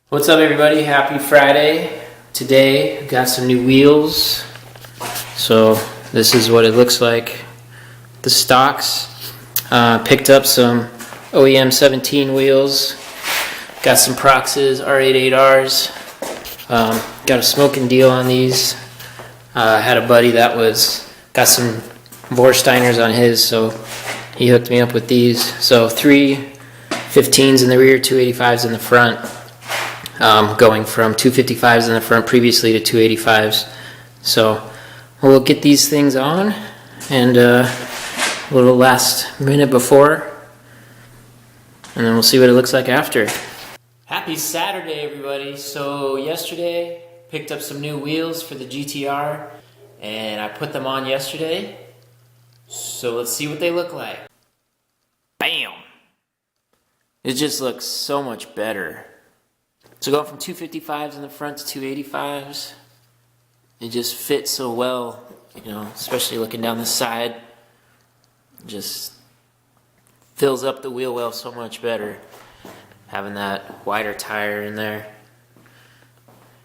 What's up, everybody? Happy Friday. Today got some new wheels. So this is what it looks like. The stocks. Picked up some OEM 17 wheels. Got some Proxes R88Rs. Got a smoking deal on these. Had a buddy that got some Vorsteiners on his, so he hooked me up with these. So 3 15s in the rear, 285s in the front. Going from 255s in the front previously to 285s. So we'll get these things on, and a little last minute before, and then we'll see what it looks like after. Happy Saturday, everybody. So yesterday picked up some new wheels for the GTR, and I put them on yesterday. So let's see what they look like. Bam! It just looks so much better. So going from 255s in the front to 285s, it just fits so well, you know, especially looking down the side. Just fills up the wheel well so much better, having that wider tire in there.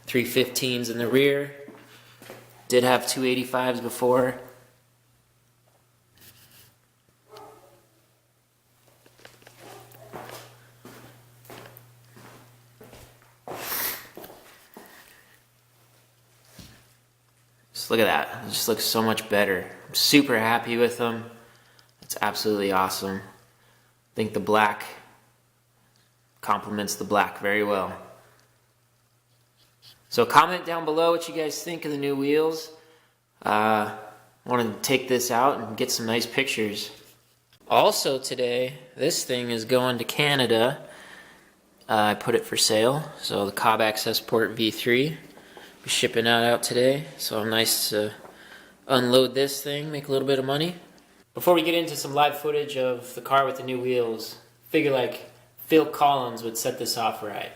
315s in the rear. Did have 285s before. Just look at that. It just looks so much better. I'm super happy with them. It's absolutely awesome. I think the black complements the black very well. So comment down below what you guys think of the new wheels. I want to take this out and get some nice pictures. Also today, this thing is going to Canada. I put it for sale. So the Cobb Accessport V3. Be shipping that out today, so I'm nice to unload this thing, make a little bit of money. Before we get into some live footage of the car with the new wheels, figure like Phil Collins would set this off right.